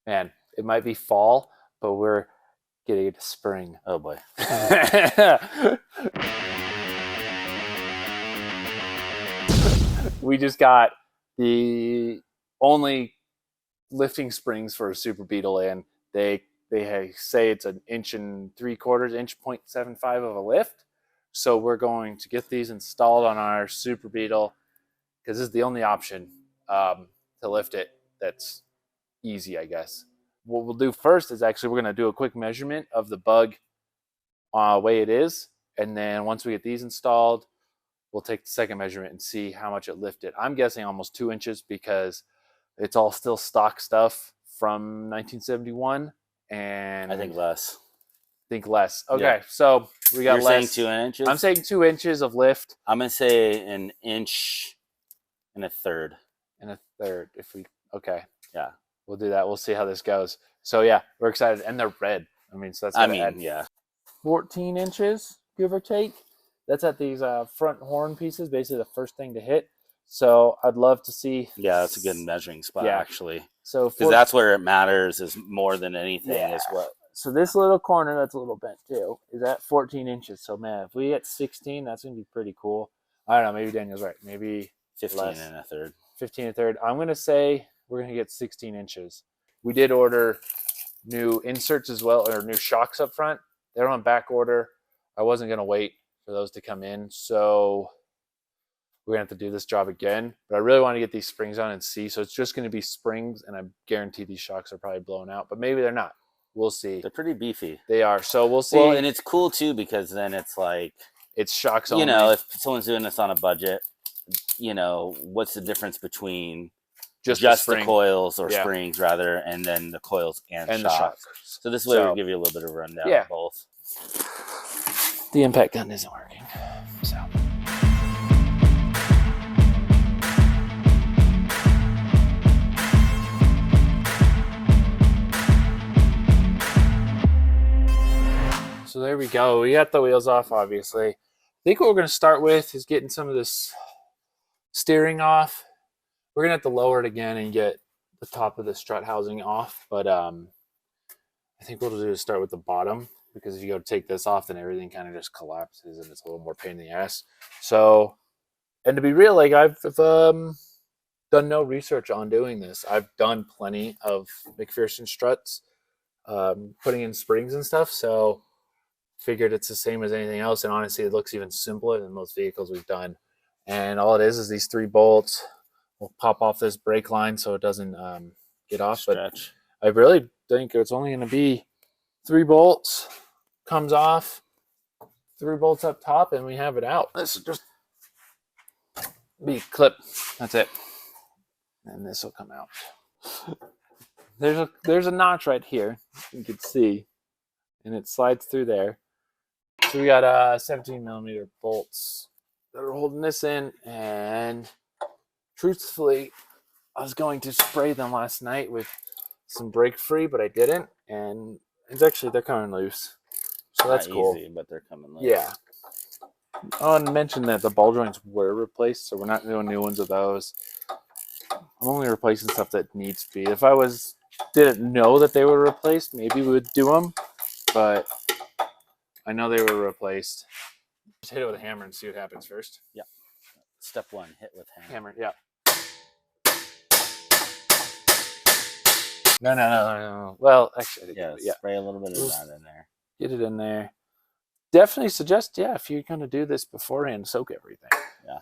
Man, it might be fall, but we're getting into spring. Oh boy. We just got the only lifting springs for a Super Beetle, and they say it's an 1.75 inch, 0.75 of a lift. So we're going to get these installed on our Super Beetle because this is the only option to lift it that's easy, I guess. What we'll do first is actually we're going to do a quick measurement of the bug way it is, and then once we get these installed, we'll take the second measurement and see how much it lifted. I'm guessing almost 2 inches because it's all still stock stuff from 1971, and I think less. Okay, yeah. So we got You're less. saying 2 inches? I'm saying 2 inches of lift. I'm gonna say 1.1 inches. If we yeah, we'll do that. We'll see how this goes. So yeah, we're excited, and they're red. I mean, so that's yeah, 14 inches give or take. That's at these front horn pieces, basically the first thing to hit. So I'd love to see. Yeah, that's a good measuring spot, actually. So because that's where it matters is more than anything. Yeah. Is what. So this little corner that's a little bent too is at 14 inches. So man, if we get 16, that's gonna be pretty cool. I don't know. Maybe Daniel's right. Maybe 15 less. 15 1/3. I'm gonna say we're gonna get 16 inches. We did order new inserts as well, or new shocks up front. They're on back order. I wasn't gonna wait for those to come in, so we're gonna have to do this job again. But I really want to get these springs on and see. So it's just gonna be springs, and I guarantee these shocks are probably blown out, but maybe they're not. We'll see. They're pretty beefy. They are. So we'll see. Well, and it's cool too because then it's like it's shocks only. You know, if someone's doing this on a budget, you know, what's the difference between just the coils or springs rather, and then the coils and shocks. The shocks. So this way we'll give you a little bit of a rundown of both. The impact gun isn't working. So. So there we go. We got the wheels off, obviously. I think what we're going to start with is getting some of this steering off. We're going to have to lower it again and get the top of the strut housing off. But I think what we'll do is start with the bottom, because if you go to take this off, then everything kind of just collapses and it's a little more pain in the ass. So, and to be real, like I've done no research on doing this. I've done plenty of McPherson struts, putting in springs and stuff. So figured it's the same as anything else. And honestly, it looks even simpler than most vehicles we've done. And all it is these 3 bolts. We'll pop off this brake line so it doesn't get off. Stretch. But I really think it's only going to be 3 bolts. Comes off, 3 bolts up top, and we have it out. This will just be clip. That's it. And this will come out. There's a notch right here. You can see. And it slides through there. So we got 17mm bolts that are holding this in, and truthfully, I was going to spray them last night with some brake free, but I didn't, and they're coming loose. So that's cool. Easy, but they're coming loose. Yeah. I want to mention that the ball joints were replaced, so we're not doing new ones of those. I'm only replacing stuff that needs to be. If I didn't know that they were replaced, maybe we would do them, but I know they were replaced. Just hit it with a hammer and see what happens first. Yeah. Step 1, hit with hammer. Yeah. No. Well, actually, spray a little bit of that in there. Get it in there. Definitely suggest, if you're going to do this beforehand, soak everything. Yeah.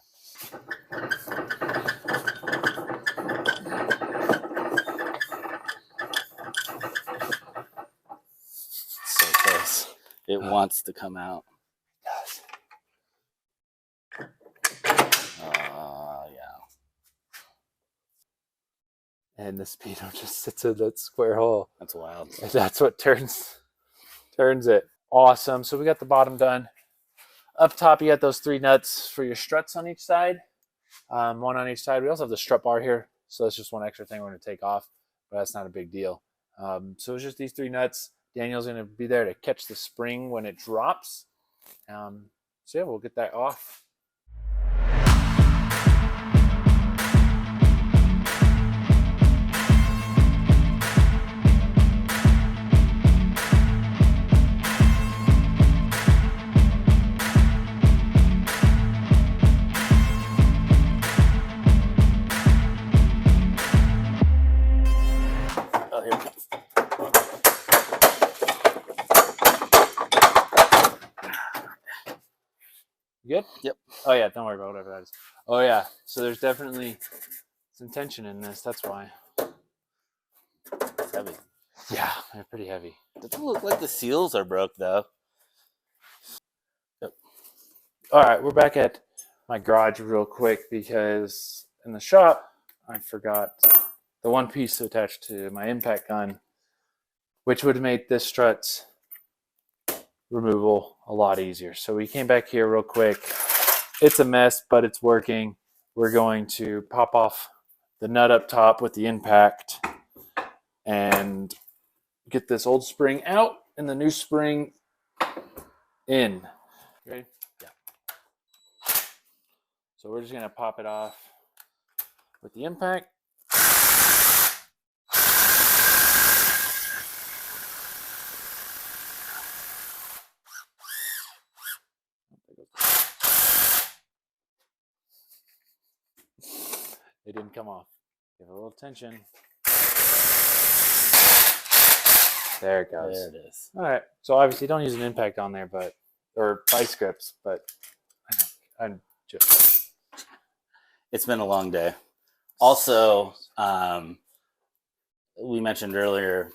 So close. It wants to come out. And the speedo just sits in that square hole. That's wild. And that's what turns it. Awesome. So we got the bottom done. Up top, you got those 3 nuts for your struts on each side. 1 on each side. We also have the strut bar here. So that's just one extra thing we're going to take off. But that's not a big deal. So it's just these 3 nuts. Daniel's going to be there to catch the spring when it drops. So yeah, we'll get that off. Oh, here it comes. You good? Yep. Oh yeah, don't worry about whatever that is. Oh yeah, so there's definitely some tension in this. That's why. It's heavy. Yeah, they're pretty heavy. Doesn't look like the seals are broke though. Yep. All right, we're back at my garage real quick because in the shop I forgot the one piece attached to my impact gun, which would have made this strut's removal a lot easier. So we came back here real quick. It's a mess, but it's working. We're going to pop off the nut up top with the impact and get this old spring out and the new spring in. Ready? Yeah. So we're just going to pop it off with the impact. It didn't come off. Give it a little tension. There it goes. There it is. All right. So obviously don't use an impact on there, or vice grips, but I'm just. It's been a long day. Also, we mentioned earlier,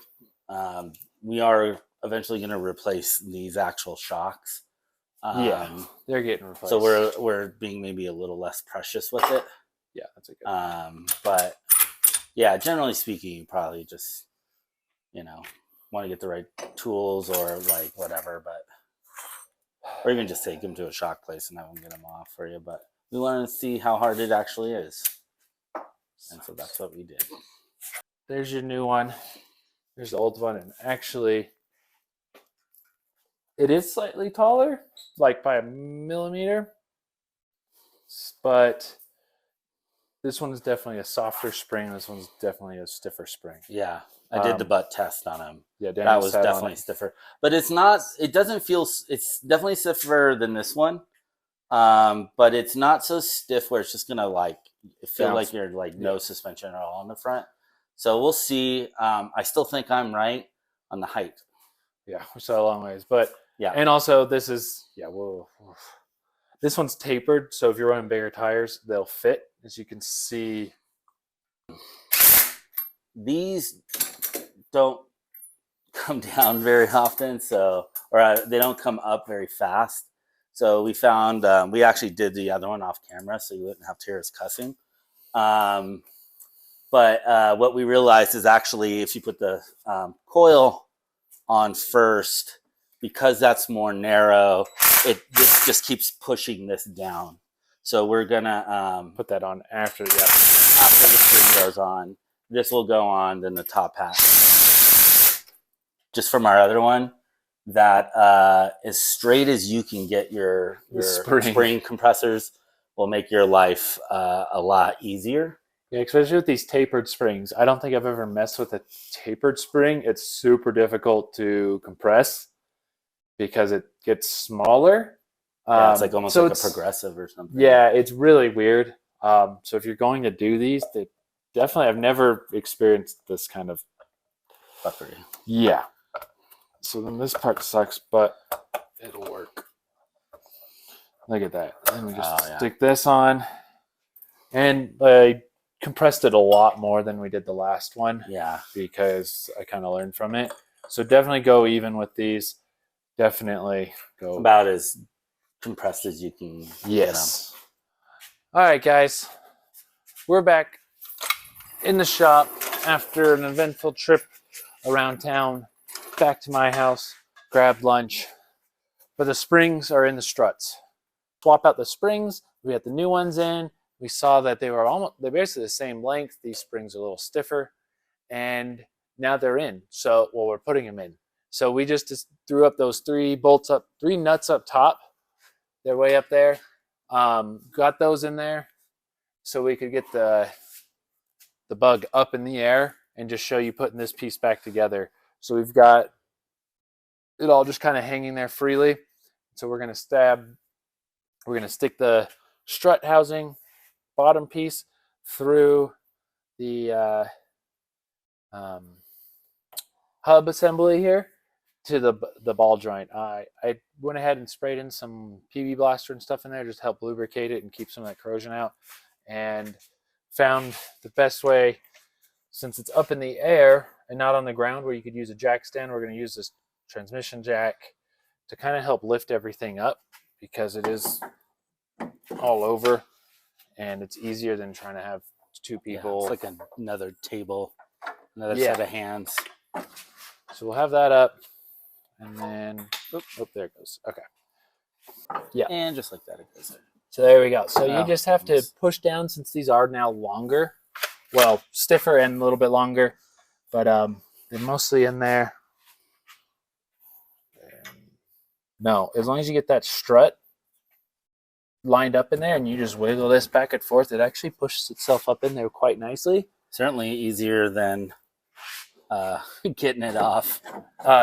we are eventually going to replace these actual shocks. Yeah, they're getting replaced. So we're being maybe a little less precious with it. Yeah, that's a good. But yeah, generally speaking, you probably just want to get the right tools or like whatever, or even just take them to a shock place and have them get them off for you. But we wanted to see how hard it actually is, and so that's what we did. There's your new one. There's the old one, and actually, it is slightly taller, like by a millimeter, but this one's definitely a softer spring. This one's definitely a stiffer spring. Yeah, I did the butt test on him. Yeah, that was definitely stiffer. But it's not. It doesn't feel. It's definitely stiffer than this one, but it's not so stiff where it's just gonna feel like you're no suspension at all on the front. So we'll see. I still think I'm right on the height. Yeah, we're still a long ways, but yeah. And also, this is this one's tapered, so if you're running bigger tires, they'll fit. As you can see, these don't come down very often, or they don't come up very fast. So we found we actually did the other one off camera, so you wouldn't have to hear us cussing. But what we realized is actually if you put the coil on first, because that's more narrow, this just keeps pushing this down. So we're gonna put that on after the spring goes on. This will go on, then the top hat. Just from our other one, that as straight as you can get your spring compressors will make your life a lot easier. Yeah, especially with these tapered springs. I don't think I've ever messed with a tapered spring. It's super difficult to compress because it gets smaller. Yeah, it's like almost like a progressive or something. Yeah, it's really weird. So if you're going to do these, I've never experienced this kind of fuckery. Yeah. So then this part sucks, but it'll work. Look at that. Then we just stick this on. And I compressed it a lot more than we did the last one. Yeah. Because I kind of learned from it. So definitely go even with these. Definitely go about as compressed as you can get them. All right, guys. We're back in the shop after an eventful trip around town. Back to my house, grabbed lunch. But the springs are in the struts. Swap out the springs. We got the new ones in. We saw that they're basically the same length. These springs are a little stiffer. And now they're in. So, we're putting them in. So we just threw up those three nuts up top. They're way up there. Got those in there so we could get the bug up in the air and just show you putting this piece back together. So we've got it all just kind of hanging there freely. So we're going to stick the strut housing bottom piece through the hub assembly here to the ball joint. I went ahead and sprayed in some PB Blaster and stuff in there just to help lubricate it and keep some of that corrosion out, and found the best way, since it's up in the air and not on the ground where you could use a jack stand. We're going to use this transmission jack to kind of help lift everything up, because it is all over and it's easier than trying to have two people. It's like another table, another set of hands. So we'll have that up, and then there it goes. Okay. Yeah. And just like that, it goes there. So there we go. So you just have to push down, since these are now longer. Well, stiffer and a little bit longer, but they're mostly in there. No, as long as you get that strut lined up in there and you just wiggle this back and forth, it actually pushes itself up in there quite nicely. Certainly easier than getting it off.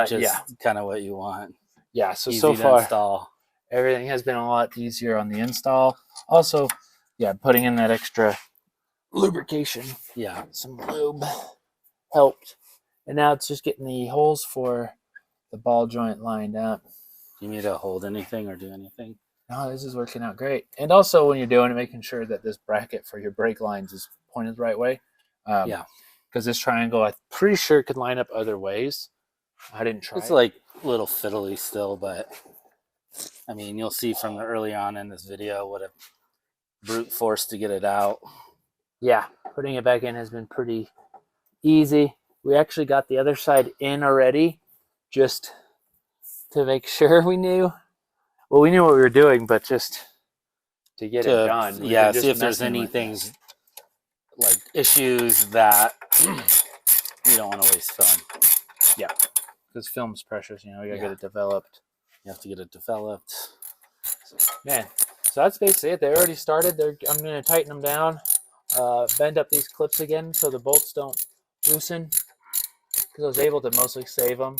Just kind of what you want. Yeah, so Easy so to far install. Everything has been a lot easier on the install. Also, putting in that extra lubrication. Yeah, some lube helped. And now it's just getting the holes for the ball joint lined up. Do you need to hold anything or do anything? No, this is working out great. And also, when you're doing it, making sure that this bracket for your brake lines is pointed the right way. Because this triangle, I'm pretty sure, could line up other ways. I didn't try. It's like a little fiddly still, but I mean, you'll see from the early on in this video what a brute force to get it out. Yeah, putting it back in has been pretty easy. We actually got the other side in already, just to make sure we knew. Well, we knew what we were doing, but just to get it done. Yeah, see if there's anything like issues that we don't want to waste film. Yeah, because film's precious. We gotta get it developed. You have to get it developed. Man, so that's basically it. They already started. I'm gonna tighten them down, bend up these clips again so the bolts don't loosen, because I was able to mostly save them.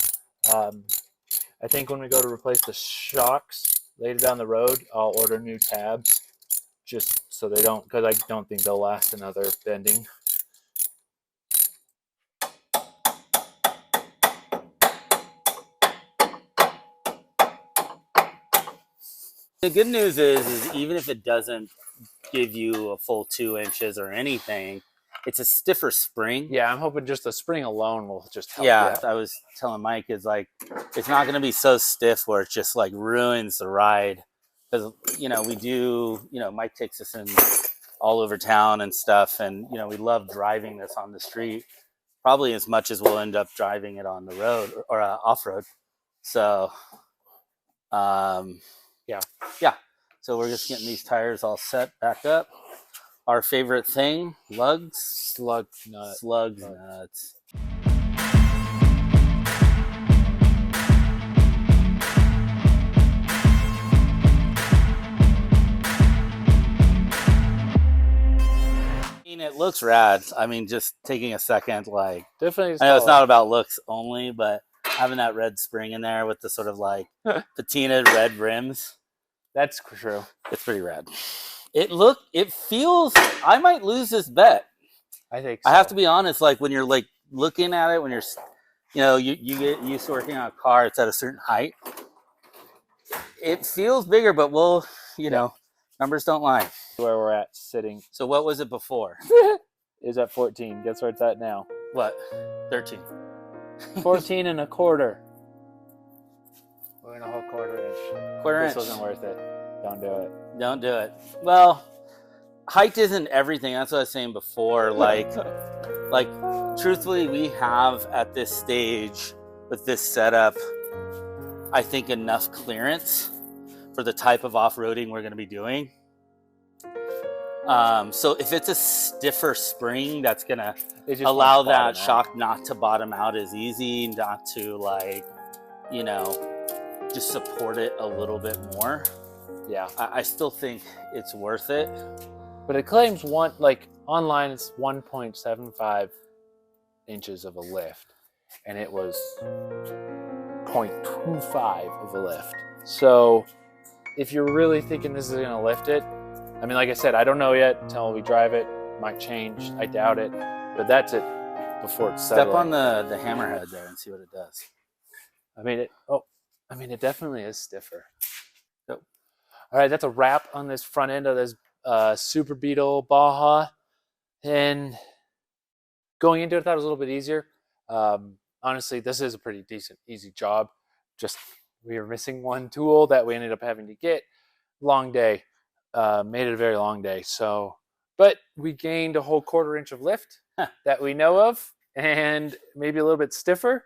I think when we go to replace the shocks later down the road, I'll order new tabs just so they don't, because I don't think they'll last another bending. The good news is even if it doesn't give you a full 2 inches or anything, it's a stiffer spring. Yeah, I'm hoping just the spring alone will just help. Yeah, I was telling Mike, it's not going to be so stiff where it just like ruins the ride. Because, we do, Mike takes us in all over town and stuff. And, we love driving this on the street, probably as much as we'll end up driving it on the road or off-road. So, yeah. So we're just getting these tires all set back up. Our favorite thing, lugs. Slug nuts. Slug nuts. It looks rad. I mean, just taking a second, definitely. I know it's not about looks only, but having that red spring in there with the sort of patinaed red rims. That's true. It's pretty rad. It feels, I might lose this bet. I think so. I have to be honest, when you're looking at it, when you're, you get used to working on a car, it's at a certain height. It feels bigger, but numbers don't lie. Where we're at sitting. So what was it before? Is at 14. Guess where it's at now? What? 13. 14 and a quarter. We're in a whole quarter inch. This wasn't worth it. Don't do it. Don't do it. Well, height isn't everything. That's what I was saying before. Truthfully, we have at this stage with this setup, I think enough clearance for the type of off-roading we're going to be doing. So if it's a stiffer spring, that's going to allow that shock not to bottom out as easy, not to just support it a little bit more. Yeah, I still think it's worth it. But it claims online it's 1.75 inches of a lift, and it was 0.25 of a lift. So if you're really thinking this is going to lift it, I mean, like I said, I don't know yet until we drive it. Might change. I doubt it. But that's at before it's settling. Step on the hammerhead there and see what it does. I mean, it definitely is stiffer. So, all right, that's a wrap on this front end of this Super Beetle Baja. And going into it, I thought it was a little bit easier. Honestly, this is a pretty decent, easy job. Just we were missing one tool that we ended up having to get. Long day. Made it a very long day. So, but we gained a whole 1/4 inch of lift that we know of, and maybe a little bit stiffer.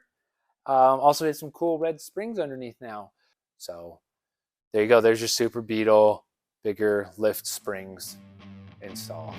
Also had some cool red springs underneath now. So there you go. There's your Super Beetle, bigger lift springs install.